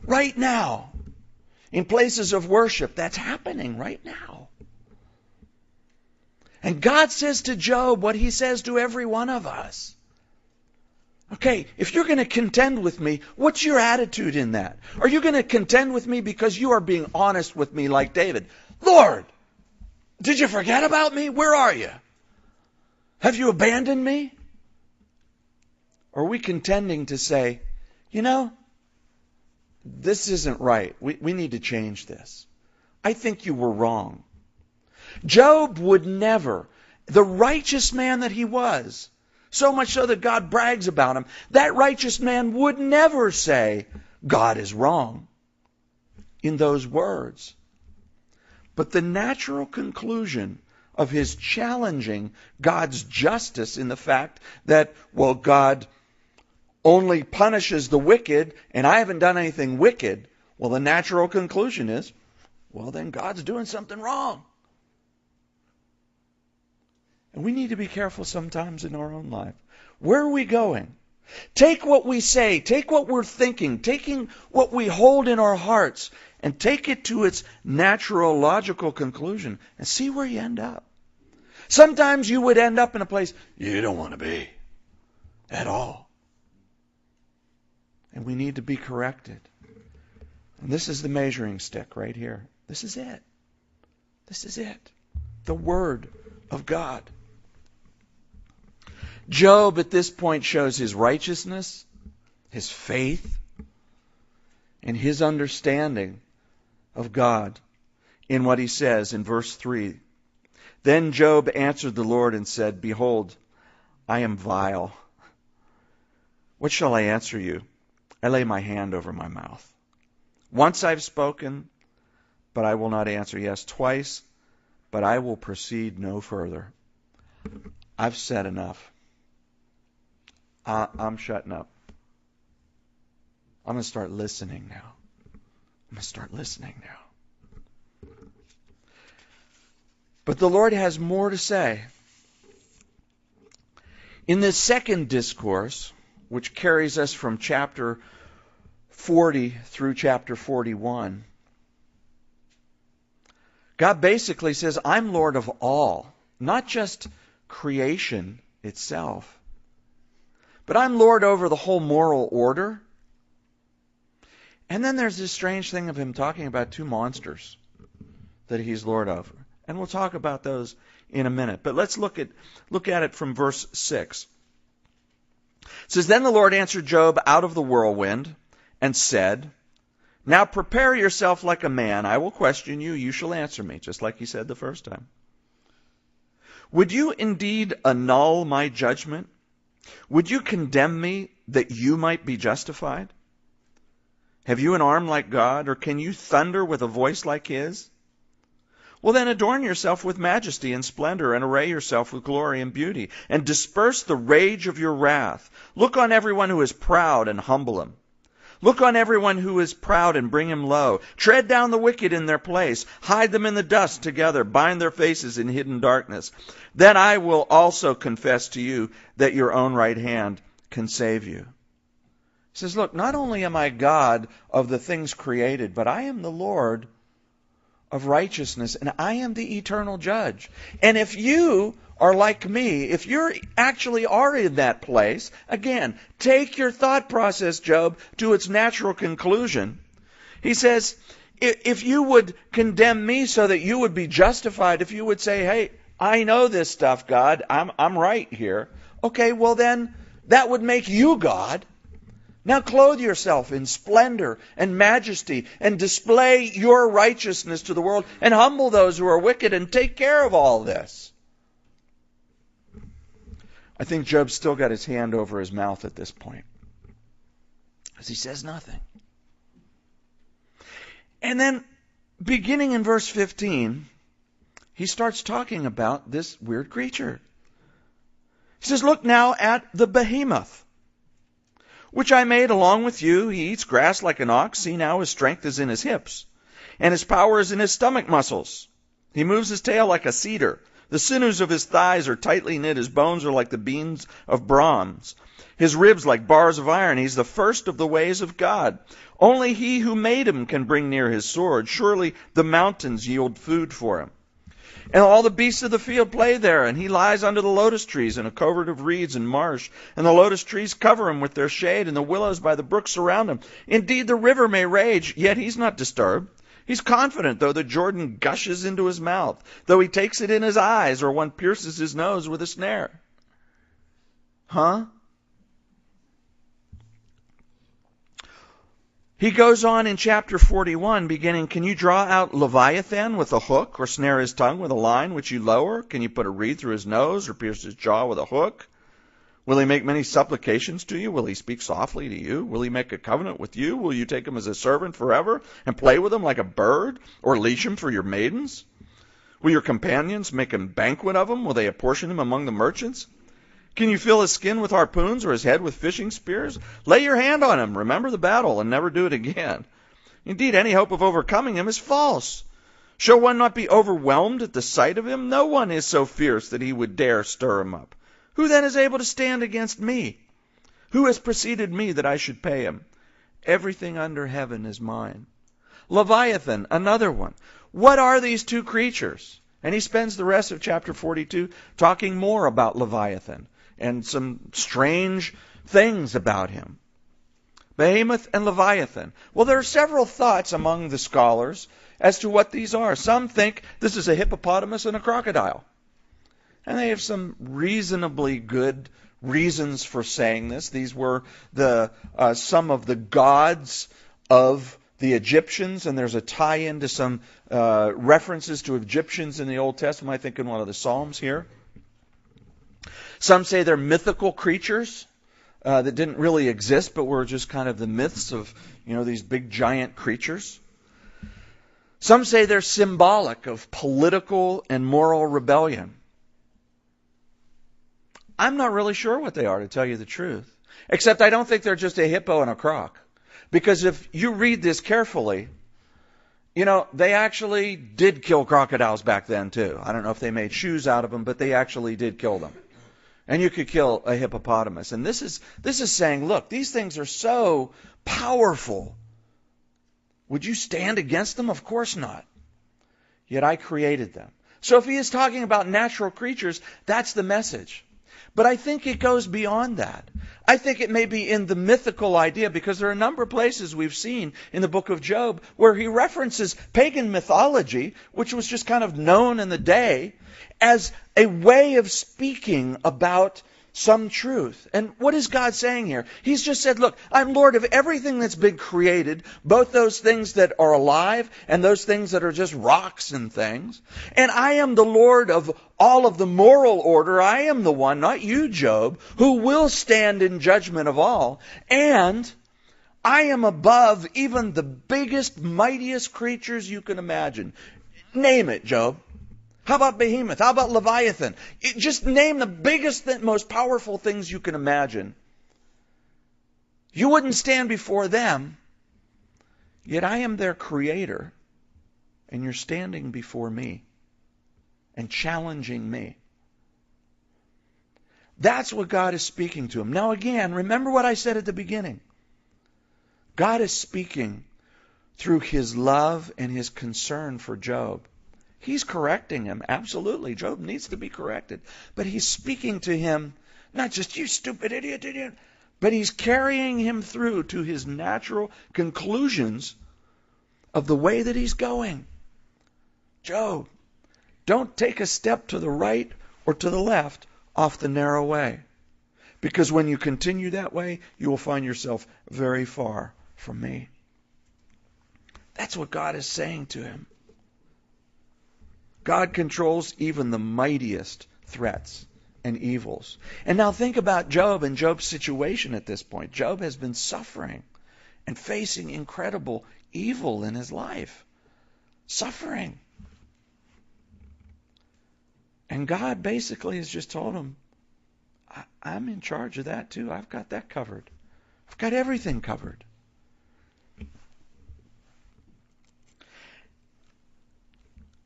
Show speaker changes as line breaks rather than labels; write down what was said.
right now. In places of worship, that's happening right now. And God says to Job what he says to every one of us. Okay, if you're going to contend with me, what's your attitude in that? Are you going to contend with me because you are being honest with me like David? Lord, did you forget about me? Where are you? Have you abandoned me? Or are we contending to say, you know, this isn't right. We need to change this. I think you were wrong. Job would never, the righteous man that he was, so much so that God brags about him, that righteous man would never say, God is wrong, in those words. But the natural conclusion of his challenging God's justice in the fact that, well, God only punishes the wicked, and I haven't done anything wicked, well, the natural conclusion is, well, then God's doing something wrong. And we need to be careful sometimes in our own life. Where are we going? Take what we say, take what we're thinking, taking what we hold in our hearts, and take it to its natural, logical conclusion, and see where you end up. Sometimes you would end up in a place you don't want to be at all. And we need to be corrected. And this is the measuring stick right here. This is it. This is it. The Word of God. Job at this point shows his righteousness, his faith, and his understanding of God in what he says in verse 3. Then Job answered the Lord and said, Behold, I am vile. What shall I answer you? I lay my hand over my mouth. Once I've spoken, but I will not answer. Yes, twice, but I will proceed no further. I've said enough. I'm shutting up. I'm going to start listening now. But the Lord has more to say. In this second discourse, which carries us from chapter 40 through chapter 41, God basically says, I'm Lord of all, not just creation itself, but I'm Lord over the whole moral order. And then there's this strange thing of him talking about two monsters that he's Lord of. And we'll talk about those in a minute. But let's look at it from verse 6. It says, Then the Lord answered Job out of the whirlwind and said, Now prepare yourself like a man. I will question you. You shall answer me, just like he said the first time. Would you indeed annul my judgment? Would you condemn me that you might be justified? Have you an arm like God, or can you thunder with a voice like his? Well, then adorn yourself with majesty and splendor, and array yourself with glory and beauty, and disperse the rage of your wrath. Look on everyone who is proud and humble him. Look on everyone who is proud and bring him low. Tread down the wicked in their place. Hide them in the dust together. Bind their faces in hidden darkness. Then I will also confess to you that your own right hand can save you. He says, look, not only am I God of the things created, but I am the Lord of righteousness, and I am the eternal judge. And if you are like me, if you actually are in that place, again, take your thought process, Job, to its natural conclusion. He says, if you would condemn me so that you would be justified, if you would say, hey, I know this stuff, God, I'm right here. Okay, well then, that would make you God. Now clothe yourself in splendor and majesty and display your righteousness to the world and humble those who are wicked and take care of all this. I think Job's still got his hand over his mouth at this point, because he says nothing. And then, beginning in verse 15, he starts talking about this weird creature. He says, look now at the behemoth, which I made along with you. He eats grass like an ox. See now, his strength is in his hips, and his power is in his stomach muscles. He moves his tail like a cedar, The sinews of his thighs are tightly knit. His bones are like the beams of bronze. His ribs like bars of iron. He's the first of the ways of God. Only he who made him can bring near his sword. Surely the mountains yield food for him. And all the beasts of the field play there, and he lies under the lotus trees in a covert of reeds and marsh. And the lotus trees cover him with their shade, and the willows by the brook surround him. Indeed, the river may rage, yet he's not disturbed. He's confident, though the Jordan gushes into his mouth, though he takes it in his eyes, or one pierces his nose with a snare. Huh? He goes on in chapter 41, beginning, can you draw out Leviathan with a hook, or snare his tongue with a line which you lower? Can you put a reed through his nose, or pierce his jaw with a hook? Will he make many supplications to you? Will he speak softly to you? Will he make a covenant with you? Will you take him as a servant forever, and play with him like a bird, or leash him for your maidens? Will your companions make a banquet of him? Will they apportion him among the merchants? Can you fill his skin with harpoons or his head with fishing spears? Lay your hand on him, remember the battle, and never do it again. Indeed, any hope of overcoming him is false. Shall one not be overwhelmed at the sight of him? No one is so fierce that he would dare stir him up. Who then is able to stand against me? Who has preceded me that I should pay him? Everything under heaven is mine. Leviathan, another one. What are these two creatures? And he spends the rest of chapter 42 talking more about Leviathan and some strange things about him. Behemoth and Leviathan. Well, there are several thoughts among the scholars as to what these are. Some think this is a hippopotamus and a crocodile. And they have some reasonably good reasons for saying this. These were some of the gods of the Egyptians, and there's a tie-in to some references to Egyptians in the Old Testament, I think in one of the Psalms here. Some say they're mythical creatures that didn't really exist, but were just kind of the myths of, these big giant creatures. Some say they're symbolic of political and moral rebellion. I'm not really sure what they are, to tell you the truth. Except I don't think they're just a hippo and a croc. Because if you read this carefully, they actually did kill crocodiles back then too. I don't know if they made shoes out of them, but they actually did kill them. And you could kill a hippopotamus. And this is saying, look, these things are so powerful. Would you stand against them? Of course not. Yet I created them. So if he is talking about natural creatures, that's the message. But I think it goes beyond that. I think it may be in the mythical idea, because there are a number of places we've seen in the book of Job where he references pagan mythology, which was just kind of known in the day, as a way of speaking about some truth. And what is God saying here? He's just said, look, I'm Lord of everything that's been created, both those things that are alive and those things that are just rocks and things. And I am the Lord of all of the moral order. I am the one, not you, Job, who will stand in judgment of all. And I am above even the biggest, mightiest creatures you can imagine. Name it, Job. How about Behemoth? How about Leviathan? Just name the biggest, most powerful things you can imagine. You wouldn't stand before them, yet I am their creator, and you're standing before me and challenging me. That's what God is speaking to him. Now again, remember what I said at the beginning. God is speaking through his love and his concern for Job. He's correcting him, absolutely. Job needs to be corrected. But he's speaking to him, not just, you stupid idiot, but he's carrying him through to his natural conclusions of the way that he's going. Job, don't take a step to the right or to the left off the narrow way. Because when you continue that way, you will find yourself very far from me. That's what God is saying to him. God controls even the mightiest threats and evils. And now think about Job and Job's situation at this point. Job has been suffering and facing incredible evil in his life. Suffering. And God basically has just told him, I'm in charge of that too. I've got that covered. I've got everything covered.